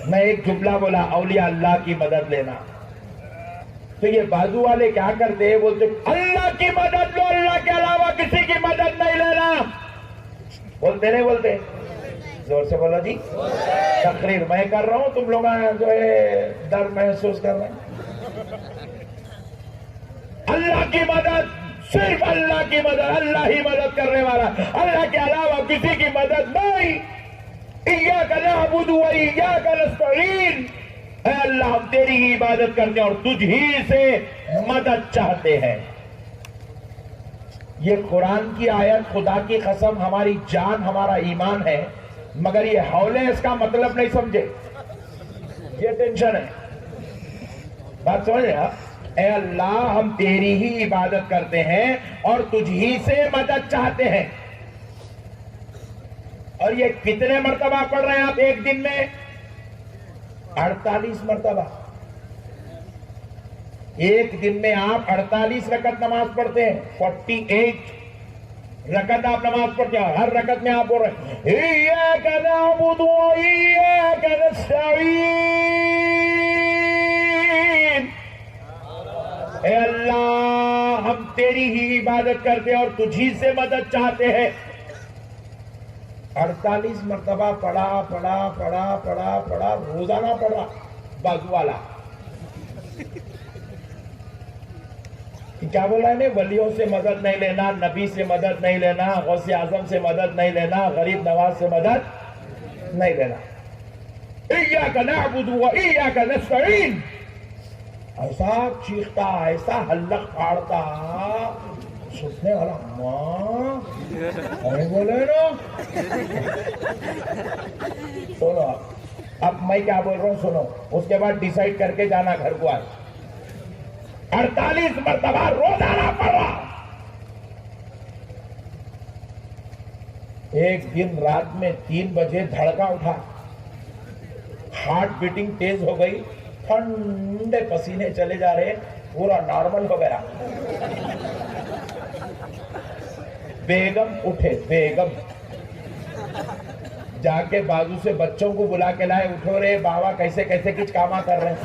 میں ایک جملہ بولا اولیاء اللہ کی مدد لینا. تو یہ بازو والے کیا کرتے ہیں؟ بولتے اللہ کی مدد لو، اللہ کے علاوہ کسی کی مدد نہیں لینا. بولتے نہیں بولتے؟ زور سے بولو جی. تقریر میں کر رہا ہوں، تم لوگ جو ہے ڈر محسوس کر رہے ہیں. اللہ کی مدد، صرف اللہ کی مدد، اللہ ہی مدد کرنے والا، اللہ کے علاوہ کسی کی مدد نہیں. ایاک نعبد و ایاک نستعین. اے اللہ ہم تیری ہی عبادت کرتے ہیں اور تجھ ہی سے مدد چاہتے ہیں. یہ قرآن کی آیت، خدا کی قسم ہماری جان ہمارا ایمان ہے، مگر یہ حولے اس کا مطلب نہیں سمجھے. یہ ٹینشن ہے. بات سمجھ رہے آپ؟ اے اللہ ہم تیری ہی عبادت کرتے ہیں اور تجھ ہی سے مدد چاہتے ہیں. اور یہ کتنے مرتبہ پڑھ رہے ہیں آپ ایک دن میں؟ 48 مرتبہ. ایک دن میں آپ 48 رکعت نماز پڑھتے ہیں. 48 رکعت آپ نماز پڑھتے ہیں. ہر رکعت میں آپ بول رہے ہیں ایاک نعبد و ایاک نستعین. اے اللہ ہم تیری ہی عبادت کرتے ہیں اور تجھی سے مدد چاہتے ہیں. 48 مرتبہ پڑھا روزانہ پڑھا بازو والا. کیا بولا ہے؟ ولیوں سے مدد نہیں لینا، نبی سے مدد نہیں لینا، غوث اعظم سے مدد نہیں لینا، غریب نواز سے مدد نہیں لینا. ایاک نعبد و ایاک نستعین. ایسا چیختا، ایسا حلق پھاڑتا، سننے والا ماں ارے بولے نا. سنو اب میں کیا بول رہا ہوں سنو، اس کے بعد ڈیسائیڈ کر کے جانا گھر کو. آئے 48 مرتبہ روزانہ پڑھا. ایک دن رات میں 3 بجے دھڑکا اٹھا، ہارٹ بیٹنگ تیز ہو گئی، ٹھنڈے پسینے چلے جا رہے، پورا نارمل ہو گیا. بیگم اٹھے، بیگم جا کے بازو سے بچوں کو بلا کے لائے. اٹھو رے بابا کیسے کیسے کچھ کاما کر رہے ہیں.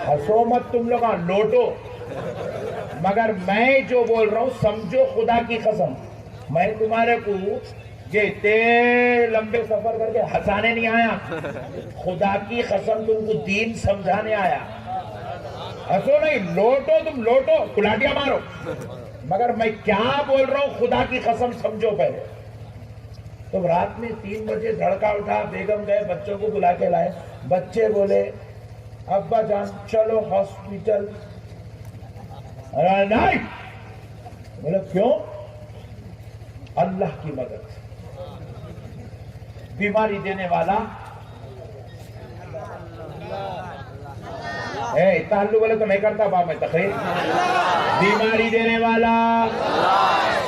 ہنسو مت تم لوگ، لوٹو. مگر میں جو بول رہا ہوں سمجھو خدا کی قسم، میں تمہارے کو یہ اتنے لمبے سفر کر کے ہنسانے نہیں آیا. خدا کی قسم تم کو دین سمجھانے آیا. ہنسو نہیں، لوٹو، تم لوٹو، کلاٹیاں مارو. مگر میں کیا بول رہا ہوں خدا کی قسم سمجھو پہلے. تو رات میں 3 بجے دھڑکا اٹھا، بیگم گئے بچوں کو بلا کے لائے. بچے بولے ابا جان چلو ہاسپٹل. نہیں. بولے کیوں؟ اللہ کی مدد. بیماری دینے والا اتنا ہلو بولے تو نہیں کرتا باپ میں تقریر. بیماری دینے والا،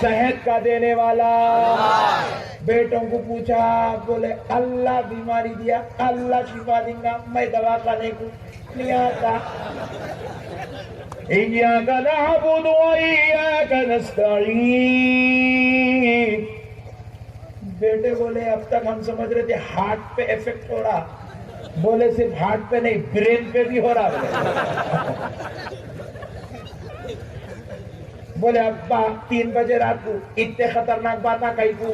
صحت کا دینے والا. بیٹوں کو پوچھا، بولے اللہ بیماری دیا، اللہ شفا دیں گا، میں دوا کھانے کو نہیں آتا. ایاک نعبد و ایاک نستعین. بیٹے بولے اب تک ہم سمجھ رہے تھے ہارٹ پہ ایفیکٹ ہو رہا. بولے صرف ہارٹ پہ نہیں، برین پہ بھی ہو رہا. بولے ابا 3 بجے رات کو اتنے خطرناک باتاں کہیں کو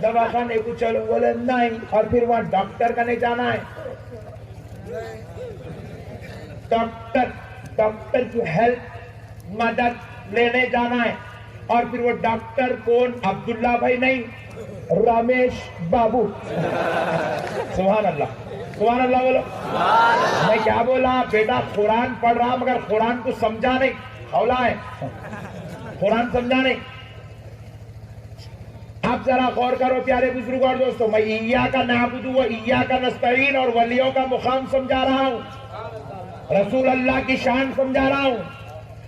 دوا خانے کو چلو. بولے نہیں. اور پھر وہاں ڈاکٹر کا نہیں جانا ہے. ڈاکٹر کی ہیلپ مدد لینے جانا ہے. اور پھر وہ ڈاکٹر کون؟ عبداللہ بھائی نہیں، رمیش بابو. سبحان اللہ، سبحان اللہ بولو. میں کیا بولا؟ بیٹا قرآن پڑھ رہا مگر قرآن کو سمجھا نہیں. حوالہ ہے، قرآن سمجھا نہیں. آپ ذرا غور کرو پیارے بزرگ اور دوستو. میں ایاک نعبد و ایاک نستعین اور ولیوں کا مقام سمجھا رہا ہوں، رسول اللہ کی شان سمجھا رہا ہوں.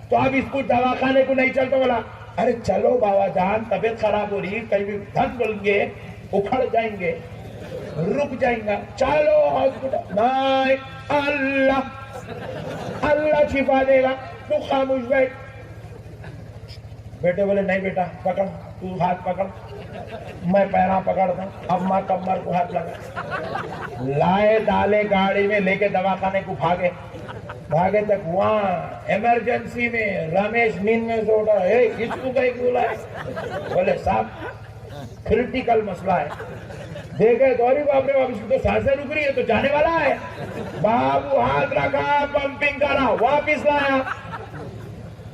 تو اب اس کو دواخانے کو نہیں چلتا. بولا ارے چلو بابا جان طبیعت خراب ہو رہی ہے، کہیں بھی دھن بولیں گے اکھڑ جائیں گے، رک جائیں گا. چلو ہاسپٹل. نہیں، اللہ شفا دے گا، تو خاموش بیٹھ. بیٹے بولے نہیں بیٹا پکڑ تو ہاتھ پکڑ، میں پیرا پکڑتا ہوں، اب ماں کمر کو ہاتھ لگا، لائے ڈالے گاڑی میں لے کے دواخانے کو بھاگے تک وہاں ایمرجنسی میں رمیش نیند میں سے اٹھا، اس کو کہیں کیوں لائے؟ بولے صاحب کریٹیکل مسئلہ ہے، دیکھے تو ارے باپ رے باپ، اس کی تو سانسیں رک رہی ہے، تو جانے والا ہے۔ بابو ہاتھ رکھا، پمپنگ کرا، واپس لایا،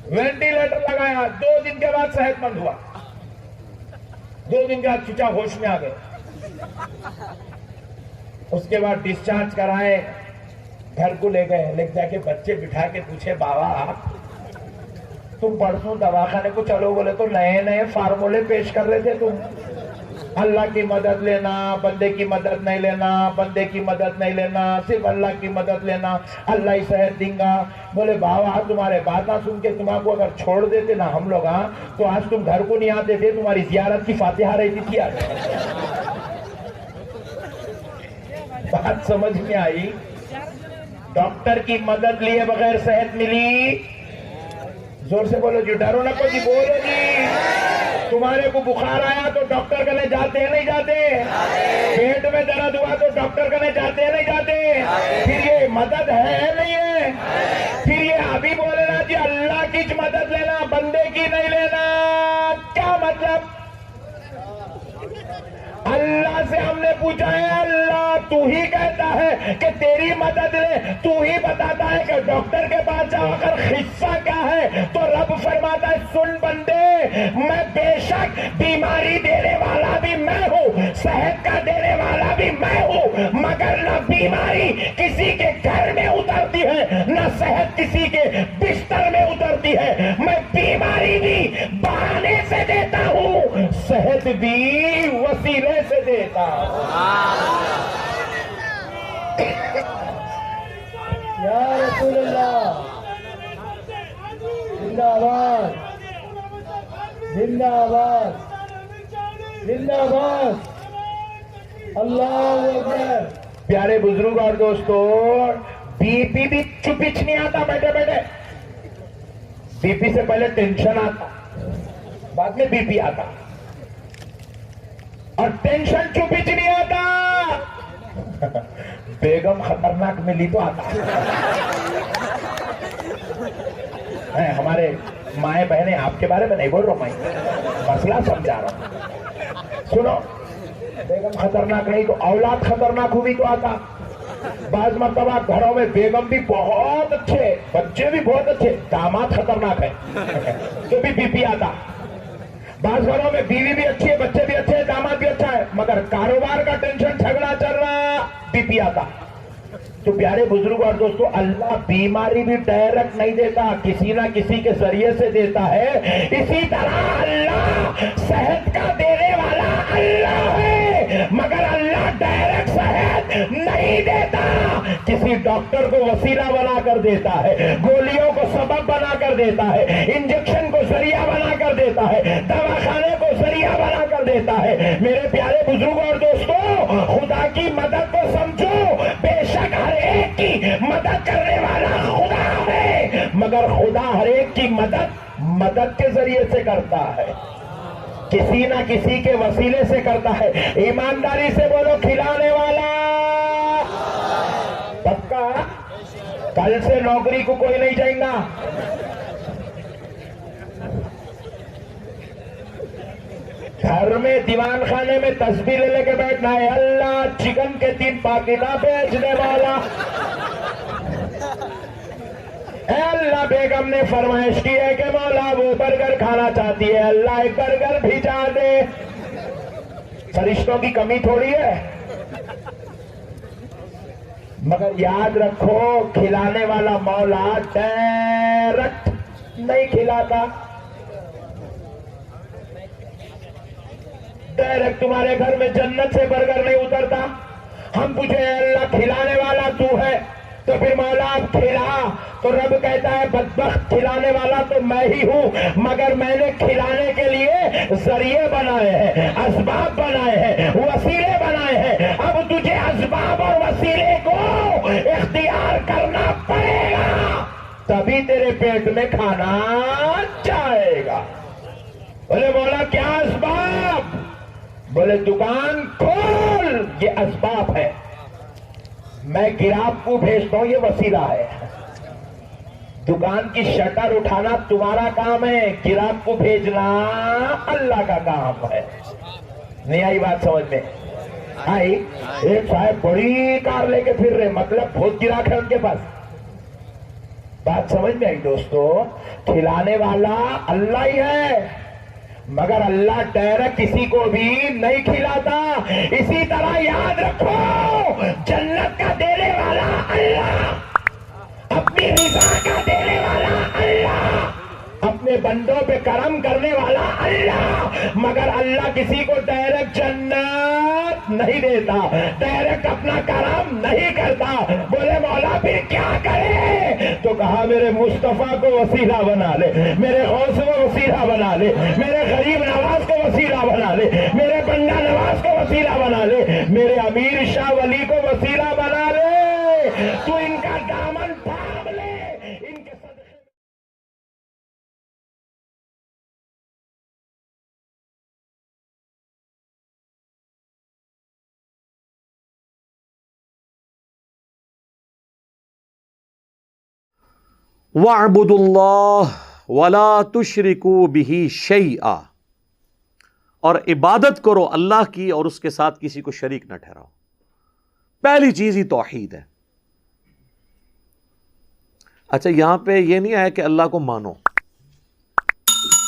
وینٹیلیٹر لگایا، 2 دن کے بعد صحت مند ہوا، 2 دن کے بعد چچا ہوش میں آ گئے۔ اس کے بعد ڈسچارج کرائے، گھر کو لے گئے، لے جا کے بچے بٹھا کے پوچھے بابا تم پرسوں دواخانے کو چلو، بولے تو نئے فارمولے پیش کر رہے تھے تم، اللہ کی مدد لینا، بندے کی مدد نہیں لینا، بندے کی مدد نہیں لینا، صرف اللہ کی مدد لینا، اللہ ہی صحت دیں گا۔ بولے بابا تمہارے باتیں سن کے تمہارے کو اگر چھوڑ دیتے نا ہم لوگ تو آج تم گھر کو نہیں آتے تھے، تمہاری زیارت کی فاتحہ رہتی تھی آج۔ بات سمجھ میں آئی؟ ڈاکٹر کی مدد لیے بغیر صحت ملی؟ زور سے بولو جی، ڈرو نہ کو جی، بولو جی۔ تمہارے کو بخار آیا تو ڈاکٹر کنے جاتے ہیں نہیں جاتے؟ پیٹ میں درد ہوا تو ڈاکٹر کنے جاتے ہیں نہیں جاتے؟ پھر یہ مدد ہے نہیں ہے؟ پھر یہ ابھی بولے نا جی اللہ کی مدد لینا، بندے کی نہیں لینا، کیا مطلب؟ اللہ سے ہم نے پوچھا ہے، اللہ تو ہی کہتا ہے کہ تیری مدد لے، تو ہی بتاتا ہے کہ ڈاکٹر کے پاس جاؤ اگر خصہ کیا ہے تو رب فرماتا ہے سن بندے، میں بے شک بیماری دینے والا بھی میں ہوں، صحت کا دینے والا بھی میں ہوں، مگر نہ بیماری کسی کے گھر میں اترتی ہے، نہ صحت کسی کے بستر میں اترتی ہے، میں بیماری بھی بہانے سے دیتا ہوں، صحت بھی وسیلے سے دیتا ہوں۔ یا رسول اللہ، زندہ آباد، زندہ آباد، زندہ آباد، اللہ اکبر۔ پیارے بزرگ اور دوستو، بی پی بھی چپچ نہیں آتا بیٹھے بیٹھے، بی پی سے پہلے ٹینشن آتا، بعد میں بی پی آتا، اور ٹینشن چپچ نہیں آتا، بیگم خطرناک ملی تو آتا ہے۔ ہمارے مائیں بہنیں، آپ کے بارے میں نہیں بول رہا ہوں، میں مسئلہ سمجھا رہا ہوں، سنو، بیگم خطرناک نہیں تو اولاد خطرناک ہوئی تو آتا۔ بعض مرتبہ گھروں میں بیگم بھی بہت اچھے، بچے بھی بہت اچھے، داماد خطرناک ہے تو بھی بی پی آتا۔ بعض گھروں میں بیوی بھی اچھی ہے، بچے بھی اچھے، داماد بھی اچھا ہے، مگر کاروبار کا ٹینشن، جھگڑا چل رہا، بی پی آتا۔ تو پیارے بزرگ اور دوستو، اللہ بیماری بھی ڈائریکٹ نہیں دیتا، کسی نہ کسی کے ذریعے سے دیتا ہے۔ اسی طرح اللہ صحت کا دینے والا اللہ ہے، مگر اللہ ڈائریکٹ صحت نہیں دیتا، کسی ڈاکٹر کو وسیلہ بنا کر دیتا ہے، گولیوں کو سبب بنا کر دیتا ہے، انجیکشن کو ذریعہ بنا کر دیتا ہے، دواخانے کو ذریعہ بنا کر دیتا ہے۔ میرے پیارے بزرگ اور دوستو، خدا کی مدد کو سمجھو، بے شک ہر ایک کی مدد کرنے والا خدا ہے، مگر خدا ہر ایک کی مدد کے ذریعے سے کرتا ہے، کسی نہ کسی کے وسیلے سے کرتا ہے۔ ایمانداری سے بولو، کھلانے والا پکا؟ کل سے نوکری کو کوئی نہیں جائے گا، گھر میں دیوان خانے میں تسبیح لے کے بیٹھنا ہے، اللہ چکن کے 3 پاکیزہ بیچنے والا، اے اللہ بیگم نے فرمائش کی ہے کہ مولا وہ برگر کھانا چاہتی ہے، اللہ ایک برگر بھیجا دے۔ فرشتوں کی کمی تھوڑی ہے، مگر یاد رکھو کھلانے والا مولا ڈائریکٹ نہیں کھلاتا، ڈائریکٹ تمہارے گھر میں جنت سے برگر نہیں اترتا۔ ہم پوچھے اللہ کھلانے والا تو ہے تو پھر مولا آپ کھلا، تو رب کہتا ہے بدبخت کھلانے والا تو میں ہی ہوں، مگر میں نے کھلانے کے لیے ذریعے بنائے ہیں، اسباب بنائے ہیں، وسیلے بنائے ہیں، اب تجھے اسباب اور وسیلے کو اختیار کرنا پڑے گا، تبھی تیرے پیٹ میں کھانا جائے گا۔ بولے مولا کیا اسباب؟ بولے دکان کھول، یہ اسباب ہے، میں گراف کو بھیجتا ہوں، یہ وسیلہ ہے۔ دکان کی شٹر اٹھانا تمہارا کام ہے، گراف کو بھیجنا اللہ کا کام ہے۔ نہیں آئی بات سمجھ میں؟ آئی؟ ایک صاحب بڑی کار لے کے پھر رہے، مطلب بہت گراہک ہے ان کے پاس۔ بات سمجھ میں آئی دوستو؟ کھلانے والا اللہ ہی ہے، مگر اللہ ڈائریکٹ کسی کو بھی نہیں کھلاتا۔ اسی طرح یاد رکھو، جنت کا دینے والا اللہ، اپنی رضا کا دینے والا اللہ، اپنے بندوں پہ کرم کرنے والا اللہ، مگر اللہ کسی کو ڈائریکٹ جنت نہیں دیتا، ڈائریکٹ اپنا کرم نہیں کرتا۔ بولے مولا پھر کیا کرے؟ تو کہا میرے مصطفیٰ کو وسیلہ بنا لے، میرے غوث کو وسیلہ بنا لے، میرے غریب نواز کو وسیلہ بنا لے، میرے بندہ نواز کو وسیلہ بنا لے، میرے امیر شاہ ولی کو وسیلہ بنا لے، تو ان کا دامن تھام لے، ان کے صدقے۔ وَاعْبُدُوا اللَّهَ وَلَا تُشْرِكُوا بِهِ شَيْئًا، اور عبادت کرو اللہ کی اور اس کے ساتھ کسی کو شریک نہ ٹھہراؤ۔ پہلی چیز ہی توحید ہے۔ اچھا یہاں پہ یہ نہیں آیا کہ اللہ کو مانو،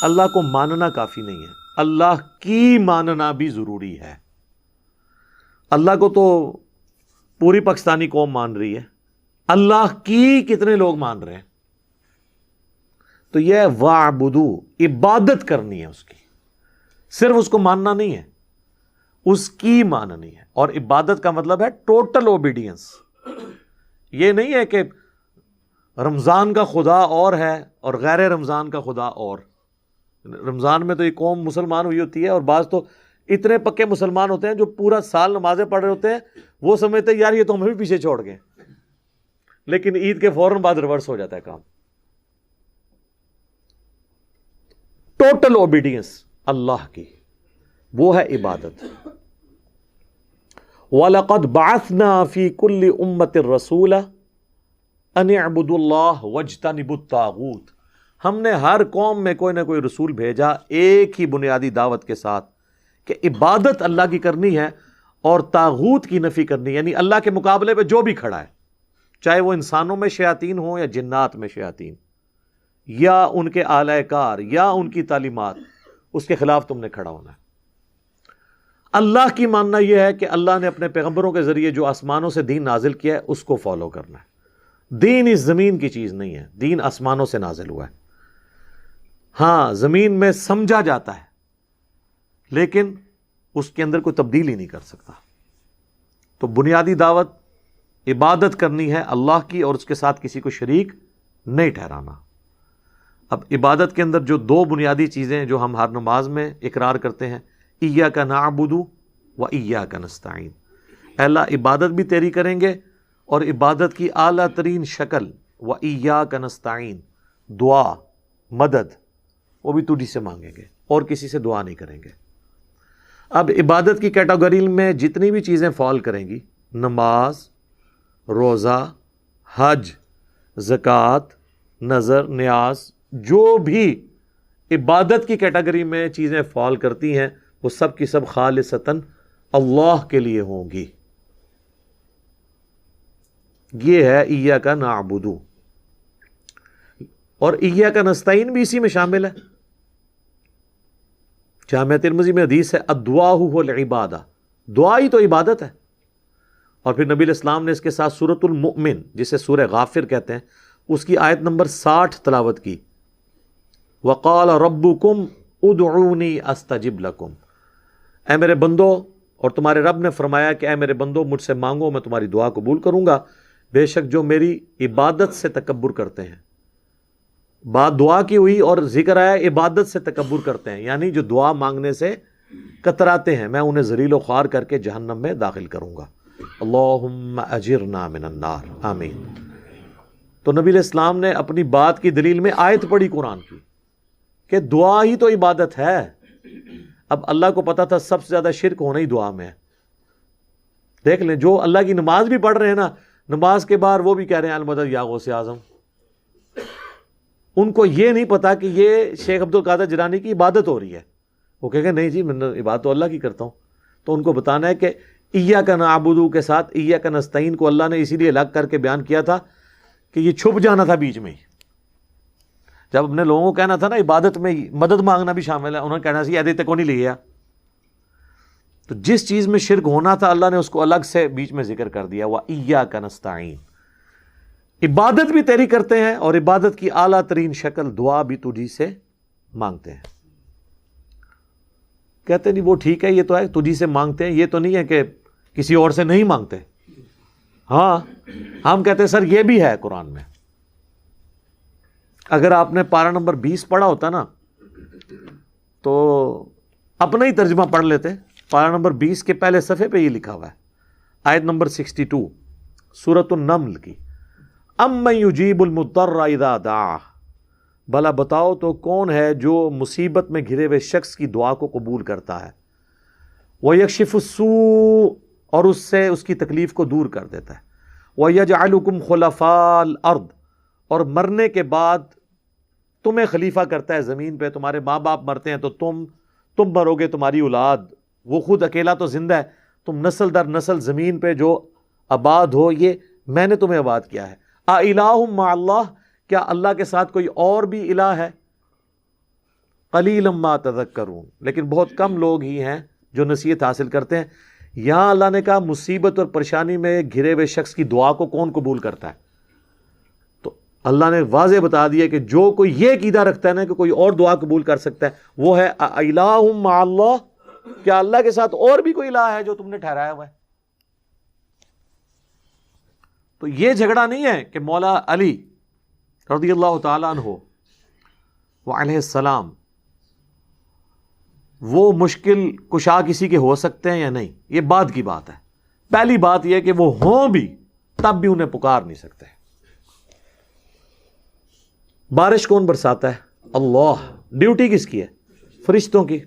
اللہ کو ماننا کافی نہیں ہے، اللہ کی ماننا بھی ضروری ہے۔ اللہ کو تو پوری پاکستانی قوم مان رہی ہے، اللہ کی کتنے لوگ مان رہے ہیں؟ تو یہ وَاعْبُدُوا، عبادت کرنی ہے اس کی، صرف اس کو ماننا نہیں ہے، اس کی ماننی ہے۔ اور عبادت کا مطلب ہے ٹوٹل اوبیڈینس۔ یہ نہیں ہے کہ رمضان کا خدا اور ہے اور غیر رمضان کا خدا اور۔ رمضان میں تو یہ قوم مسلمان ہوئی ہوتی ہے، اور بعض تو اتنے پکے مسلمان ہوتے ہیں جو پورا سال نمازیں پڑھ رہے ہوتے ہیں، وہ سمجھتے ہیں یار یہ تو ہمیں بھی پیچھے چھوڑ گئے، لیکن عید کے فوراً بعد ریورس ہو جاتا ہے کام۔ ٹوٹل اوبیڈینس اللہ کی، وہ ہے عبادت۔ وَلَقَدْ بَعَثْنَا فِي كُلِّ أُمَّةٍ رَسُولًا أَنِ اعْبُدُوا اللَّهَ وَاجْتَنِبُوا الطَّاغُوتَ، ہم نے ہر قوم میں کوئی نہ کوئی رسول بھیجا ایک ہی بنیادی دعوت کے ساتھ کہ عبادت اللہ کی کرنی ہے اور طاغوت کی نفی کرنی، یعنی اللہ کے مقابلے پہ جو بھی کھڑا ہے، چاہے وہ انسانوں میں شیاطین ہوں یا جنات میں شیاطین، یا ان کے اعلی کار یا ان کی تعلیمات، اس کے خلاف تم نے کھڑا ہونا ہے۔ اللہ کی ماننا یہ ہے کہ اللہ نے اپنے پیغمبروں کے ذریعے جو آسمانوں سے دین نازل کیا ہے اس کو فالو کرنا ہے۔ دین اس زمین کی چیز نہیں ہے، دین آسمانوں سے نازل ہوا ہے۔ ہاں زمین میں سمجھا جاتا ہے لیکن اس کے اندر کوئی تبدیلی نہیں کر سکتا۔ تو بنیادی دعوت عبادت کرنی ہے اللہ کی اور اس کے ساتھ کسی کو شریک نہیں ٹھہرانا۔ اب عبادت کے اندر جو دو بنیادی چیزیں جو ہم ہر نماز میں اقرار کرتے ہیں، ایاک نعبد و ایاک نستعین، اے اللہ عبادت بھی تیری کریں گے اور عبادت کی اعلیٰ ترین شکل و ایاک نستعین، دعا مدد، وہ بھی تجھ سے مانگیں گے اور کسی سے دعا نہیں کریں گے۔ اب عبادت کی کیٹیگری میں جتنی بھی چیزیں فال کریں گی، نماز، روزہ، حج، زکوٰۃ، نظر، نیاز، جو بھی عبادت کی کیٹیگری میں چیزیں فال کرتی ہیں وہ سب کی سب خالصتاً اللہ کے لیے ہوں گی۔ یہ ہے ایاک نعبد، اور ایاک نستعین بھی اسی میں شامل ہے۔ جامع ترمذی میں حدیث ہے الدعاء هو العبادہ، دعا ہی تو عبادت ہے۔ اور پھر نبی الاسلام نے اس کے ساتھ سورۃ المؤمن جسے سورہ غافر کہتے ہیں اس کی آیت نمبر 60 تلاوت کی، وَقَالَ رَبُّكُمْ اُدْعُونِي أَسْتَجِبْ لَكُمْ، اے میرے بندو، اور تمہارے رب نے فرمایا کہ اے میرے بندو مجھ سے مانگو میں تمہاری دعا قبول کروں گا، بے شک جو میری عبادت سے تکبر کرتے ہیں۔ بات دعا کی ہوئی اور ذکر آیا عبادت سے تکبر کرتے ہیں، یعنی جو دعا مانگنے سے کتراتے ہیں، میں انہیں ذلیل و خوار کر کے جہنم میں داخل کروں گا۔ اللہم اجرنا من النار، آمین۔ تو نبی علیہ السلام نے اپنی بات کی دلیل میں آیت پڑھی قرآن کی کہ دعا ہی تو عبادت ہے. اب اللہ کو پتا تھا سب سے زیادہ شرک ہونا ہی دعا میں ہے. دیکھ لیں جو اللہ کی نماز بھی پڑھ رہے ہیں نا، نماز کے بعد وہ بھی کہہ رہے ہیں المدد یا غوث اعظم. ان کو یہ نہیں پتا کہ یہ شیخ عبد القادر جیلانی کی عبادت ہو رہی ہے. وہ کہیں گے نہیں جی میں عبادت تو اللہ کی کرتا ہوں. تو ان کو بتانا ہے کہ ایاک نعبد کے ساتھ ایاک نستعین کو اللہ نے اسی لیے الگ کر کے بیان کیا تھا کہ یہ چھپ جانا تھا بیچ میں ہی. جب اپنے لوگوں کو کہنا تھا نا عبادت میں مدد مانگنا بھی شامل ہے، انہوں نے کہنا سی ایدے کو نہیں لیا. تو جس چیز میں شرک ہونا تھا اللہ نے اس کو الگ سے بیچ میں ذکر کر دیا. وَإِيَّاكَ نَسْتَعِينُ. عبادت بھی تیری کرتے ہیں اور عبادت کی اعلیٰ ترین شکل دعا بھی تجھی سے مانگتے ہیں. کہتے نہیں وہ ٹھیک ہے، یہ تو ہے تجھی سے مانگتے ہیں، یہ تو نہیں ہے کہ کسی اور سے نہیں مانگتے. ہاں ہم کہتے ہیں سر یہ بھی ہے قرآن میں. اگر آپ نے پارہ نمبر 20 پڑھا ہوتا نا تو اپنا ہی ترجمہ پڑھ لیتے. پارہ نمبر 20 کے پہلے صفحے پہ یہ لکھا ہوا ہے، آیت نمبر 62 سورۃ النمل کی. اَمَّن يُجِيبُ الْمُضْطَرَّ اِذَا دَعَاهُ. بھلا بتاؤ تو کون ہے جو مصیبت میں گھرے ہوئے شخص کی دعا کو قبول کرتا ہے. وَيَكْشِفُ السُّوءَ. اور اس سے اس کی تکلیف کو دور کر دیتا ہے. وَيَجْعَلُكُمْ خُلَفَاءَ الْأَرْضِ. اور مرنے کے بعد تمہیں خلیفہ کرتا ہے زمین پہ. تمہارے ماں باپ مرتے ہیں تو تم مرو گے، تمہاری اولاد. وہ خود اکیلا تو زندہ ہے، تم نسل در نسل زمین پہ جو آباد ہو، یہ میں نے تمہیں آباد کیا ہے. اِلٰہٌ مع اللہ. کیا اللہ کے ساتھ کوئی اور بھی الہ ہے؟ قلیلا ما تذکرون. لیکن بہت کم لوگ ہی ہیں جو نصیحت حاصل کرتے ہیں. یہاں اللہ نے کہا مصیبت اور پریشانی میں گھرے ہوئے شخص کی دعا کو کون قبول کرتا ہے. تو اللہ نے واضح بتا دیا کہ جو کوئی یہ عقیدہ رکھتا ہے نا کہ کوئی اور دعا قبول کر سکتا ہے، وہ ہے اِلٰہٌ مع اللہ. کیا اللہ کے ساتھ اور بھی کوئی الہ ہے جو تم نے ٹھہرایا ہوا ہے؟ تو یہ جھگڑا نہیں ہے کہ مولا علی رضی اللہ تعالیٰ عنہ وعلیہ السلام وہ مشکل کشا کسی کے ہو سکتے ہیں یا نہیں. یہ بعد کی بات ہے. پہلی بات یہ کہ وہ ہوں بھی تب بھی انہیں پکار نہیں سکتے. بارش کون برساتا ہے؟ اللہ. ڈیوٹی کس کی ہے؟ فرشتوں کی.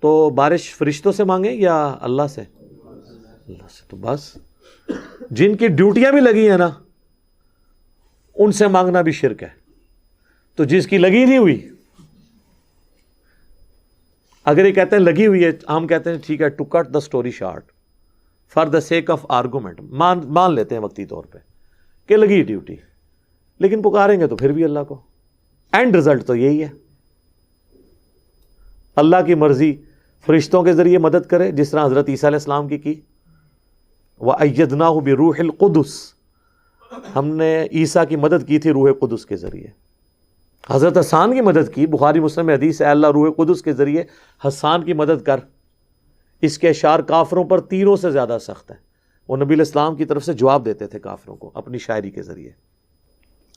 تو بارش فرشتوں سے مانگیں یا اللہ سے؟ اللہ سے. تو بس جن کی ڈیوٹیاں بھی لگی ہیں نا ان سے مانگنا بھی شرک ہے. تو جس کی لگی نہیں ہوئی، اگر یہ کہتے ہیں لگی ہوئی ہے، ہم کہتے ہیں ٹھیک ہے to cut the story short for the sake of argument, مان لیتے ہیں وقتی طور پہ کہ لگی ڈیوٹی، لیکن پکاریں گے تو پھر بھی اللہ کو. اینڈ رزلٹ تو یہی ہے. اللہ کی مرضی فرشتوں کے ذریعے مدد کرے جس طرح حضرت عیسیٰ علیہ السلام کی. وَأَيَّدْنَاهُ بِرُوحِ الْقُدُسِ. ہم نے عیسیٰ کی مدد کی تھی روح قدس کے ذریعے. حضرت حسان کی مدد کی. بخاری مسلم میں حدیث ہے اللہ روح قدس کے ذریعے حسان کی مدد کر. اس کے اشعار کافروں پر تیروں سے زیادہ سخت ہے. وہ نبی علیہ السلام کی طرف سے جواب دیتے تھے کافروں کو اپنی شاعری کے ذریعے.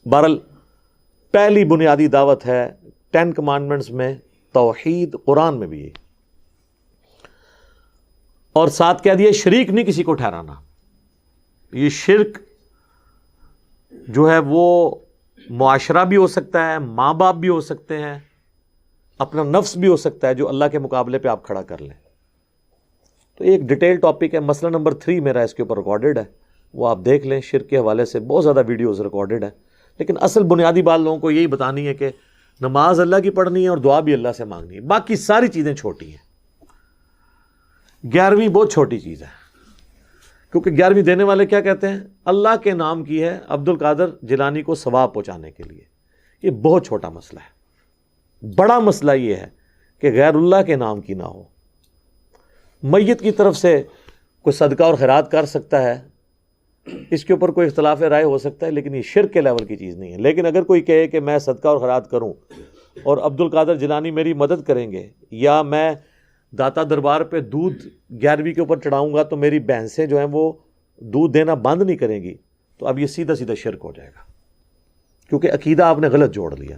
بہرحال پہلی بنیادی دعوت ہے 10 کمانڈمنٹس میں توحید، قرآن میں بھی یہ. اور ساتھ کہہ دیا شریک نہیں کسی کو ٹھہرانا. یہ شرک جو ہے وہ معاشرہ بھی ہو سکتا ہے، ماں باپ بھی ہو سکتے ہیں، اپنا نفس بھی ہو سکتا ہے جو اللہ کے مقابلے پہ آپ کھڑا کر لیں. تو ایک ڈیٹیل ٹاپک ہے. مسئلہ نمبر 3 میرا اس کے اوپر ریکارڈڈ ہے، وہ آپ دیکھ لیں. شرک کے حوالے سے بہت زیادہ ویڈیوز ریکارڈڈ ہے. لیکن اصل بنیادی بات لوگوں کو یہی بتانی ہے کہ نماز اللہ کی پڑھنی ہے اور دعا بھی اللہ سے مانگنی ہے. باقی ساری چیزیں چھوٹی ہیں. 11ویں بہت چھوٹی چیز ہے، کیونکہ 11ویں دینے والے کیا کہتے ہیں؟ اللہ کے نام کی ہے عبد القادر جیلانی کو ثواب پہنچانے کے لیے. یہ بہت چھوٹا مسئلہ ہے. بڑا مسئلہ یہ ہے کہ غیر اللہ کے نام کی نہ ہو. میت کی طرف سے کوئی صدقہ اور خیرات کر سکتا ہے، اس کے اوپر کوئی اختلاف رائے ہو سکتا ہے، لیکن یہ شرک کے لیول کی چیز نہیں ہے. لیکن اگر کوئی کہے کہ میں صدقہ اور خیرات کروں اور عبد القادر جیلانی میری مدد کریں گے، یا میں داتا دربار پہ دودھ 11ویں کے اوپر چڑھاؤں گا تو میری بھینسیں جو ہیں وہ دودھ دینا بند نہیں کریں گی، تو اب یہ سیدھا سیدھا شرک ہو جائے گا، کیونکہ عقیدہ آپ نے غلط جوڑ لیا.